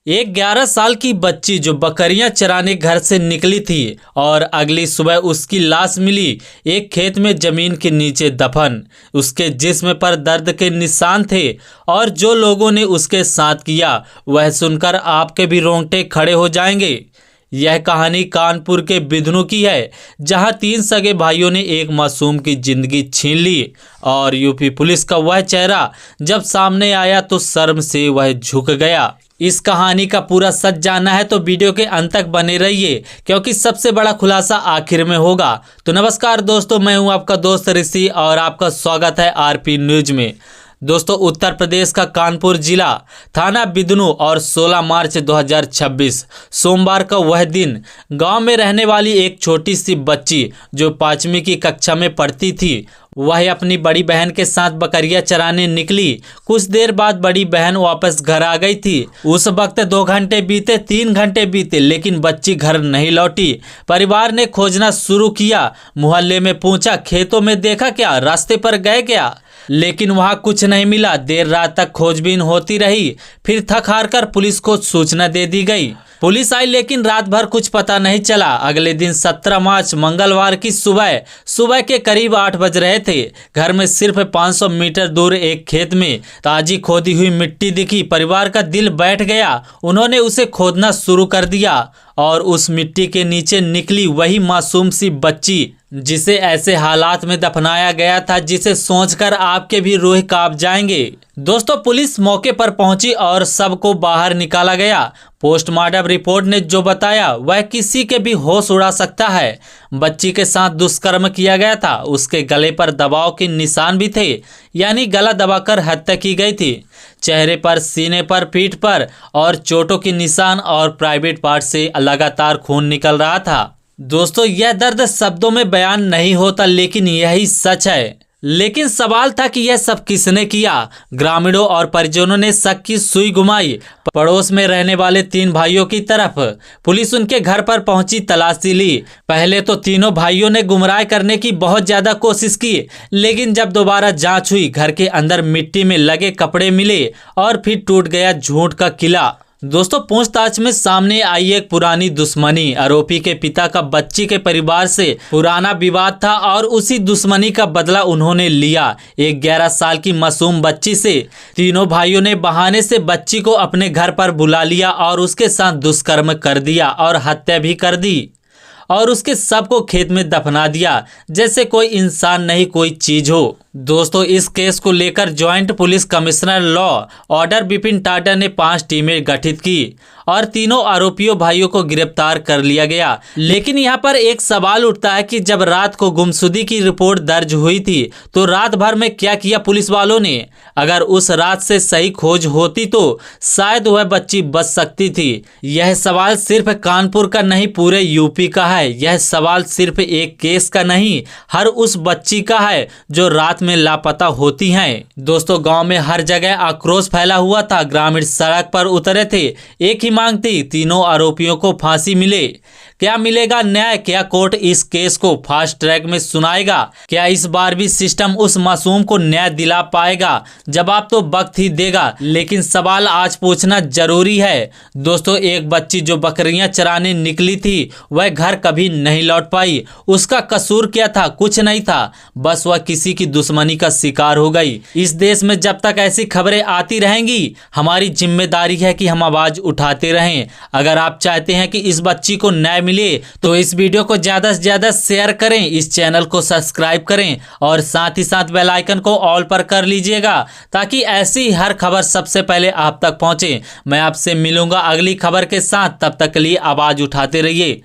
एक 11 साल की बच्ची जो बकरियां चराने घर से निकली थी और अगली सुबह उसकी लाश मिली एक खेत में जमीन के नीचे दफन। उसके जिस्म पर दर्द के निशान थे और जो लोगों ने उसके साथ किया वह सुनकर आपके भी रोंगटे खड़े हो जाएंगे। यह कहानी कानपुर के बिधनू की है, जहां 3 सगे भाइयों ने एक मासूम की जिंदगी छीन ली और यूपी पुलिस का वह चेहरा जब सामने आया तो शर्म से वह झुक गया। इस कहानी का पूरा सच जानना है तो वीडियो के अंत तक बने रहिए, क्योंकि सबसे बड़ा खुलासा आखिर में होगा। तो नमस्कार दोस्तों, मैं हूं आपका दोस्त ऋषि और आपका स्वागत है आरपी न्यूज में। दोस्तों, उत्तर प्रदेश का कानपुर जिला, थाना बिधनू और 16 मार्च 2026 सोमवार का वह दिन गांव में रहने वाली एक छोटी सी बच्ची जो 5वीं की कक्षा में पढ़ती थी, वह अपनी बड़ी बहन के साथ बकरियां चराने निकली। कुछ देर बाद बड़ी बहन वापस घर आ गई थी। उस वक्त 2 घंटे बीते, 3 घंटे बीते, लेकिन बच्ची घर नहीं लौटी। परिवार ने खोजना शुरू किया, मोहल्ले में पूछा, खेतों में देखा क्या, रास्ते पर गए क्या, लेकिन वहां कुछ नहीं मिला। देर रात तक खोजबीन होती रही। फिर थक हार कर पुलिस को सूचना दे दी गई। पुलिस आई लेकिन रात भर कुछ पता नहीं चला। अगले दिन 17 मार्च मंगलवार की सुबह के करीब 8 बज रहे थे। घर में सिर्फ 500 मीटर दूर एक खेत में ताजी खोदी हुई मिट्टी दिखी। परिवार का दिल बैठ गया। उन्होंने उसे खोदना शुरू कर दिया और उस मिट्टी के नीचे निकली वही मासूम सी बच्ची, जिसे ऐसे हालात में दफनाया गया था जिसे सोचकर आपके भी रूह कांप जाएंगे। दोस्तों, पुलिस मौके पर पहुंची और सबको बाहर निकाला गया। पोस्टमार्टम रिपोर्ट ने जो बताया वह किसी के भी होश उड़ा सकता है। बच्ची के साथ दुष्कर्म किया गया था। उसके गले पर दबाव के निशान भी थे, यानी गला दबाकर हत्या की गई थी। चेहरे पर, सीने पर, पीठ पर और चोटों के निशान और प्राइवेट पार्ट से लगातार खून निकल रहा था। दोस्तों, यह दर्द शब्दों में बयान नहीं होता, लेकिन यही सच है। लेकिन सवाल था कि यह सब किसने किया। ग्रामीणों और परिजनों ने शक की सुई घुमाई पड़ोस में रहने वाले 3 भाइयों की तरफ। पुलिस उनके घर पर पहुंची, तलाशी ली। पहले तो तीनों भाइयों ने गुमराह करने की बहुत ज्यादा कोशिश की, लेकिन जब दोबारा जांच हुई, घर के अंदर मिट्टी में लगे कपड़े मिले और फिर टूट गया झूठ का किला। दोस्तों, पूछताछ में सामने आई एक पुरानी दुश्मनी। आरोपी के पिता का बच्ची के परिवार से पुराना विवाद था और उसी दुश्मनी का बदला उन्होंने लिया। एक 11 साल की मासूम बच्ची से तीनों भाइयों ने बहाने से बच्ची को अपने घर पर बुला लिया और उसके साथ दुष्कर्म कर दिया और हत्या भी कर दी और उसके शव को खेत में दफना दिया, जैसे कोई इंसान नहीं कोई चीज हो। दोस्तों, इस केस को लेकर joint police commissioner law order Vipin Tata ने 5 टीमें गठित की और तीनों आरोपियों भाइयों को गिरफ्तार कर लिया गया। लेकिन यहाँ पर एक सवाल उठता है कि जब रात को गुमशुदगी की रिपोर्ट दर्ज हुई थी तो रात भर में क्या किया पुलिस वालों ने। अगर उस रात से सही खोज होती तो शायद वह बच्ची बच सकती थी। यह सवाल सिर्फ कानपुर का नहीं, पूरे यूपी का है। यह सवाल सिर्फ एक केस का नहीं, हर उस बच्ची का है जो रात में लापता होती हैं। दोस्तों, गांव में हर जगह आक्रोश फैला हुआ था। ग्रामीण सड़क पर उतरे थे। एक ही मांग थी, तीनों आरोपियों को फांसी मिले। क्या मिलेगा न्याय? क्या कोर्ट इस केस को फास्ट ट्रैक में सुनाएगा? क्या इस बार भी सिस्टम उस मासूम को न्याय दिला पाएगा? जवाब तो वक्त ही देगा, लेकिन सवाल आज पूछना जरूरी है। दोस्तों, एक बच्ची जो बकरियां चराने निकली थी वह घर कभी नहीं लौट पाई। उसका कसूर क्या था? कुछ नहीं था, बस वह किसी की दुश्मनी का शिकार हो गई। इस देश में जब तक ऐसी खबरें आती रहेंगी, हमारी जिम्मेदारी है कि हम आवाज उठाते रहें। अगर आप चाहते हैं कि इस बच्ची को न्याय मिले तो इस वीडियो को ज्यादा से ज्यादा शेयर करें, इस चैनल को सब्सक्राइब करें और साथ ही साथ बेल आइकन को ऑल पर कर लीजिएगा, ताकि ऐसी हर खबर सबसे पहले आप तक पहुंचे। मैं आपसे मिलूंगा अगली खबर के साथ, तब तक के लिए आवाज उठाते रहिए।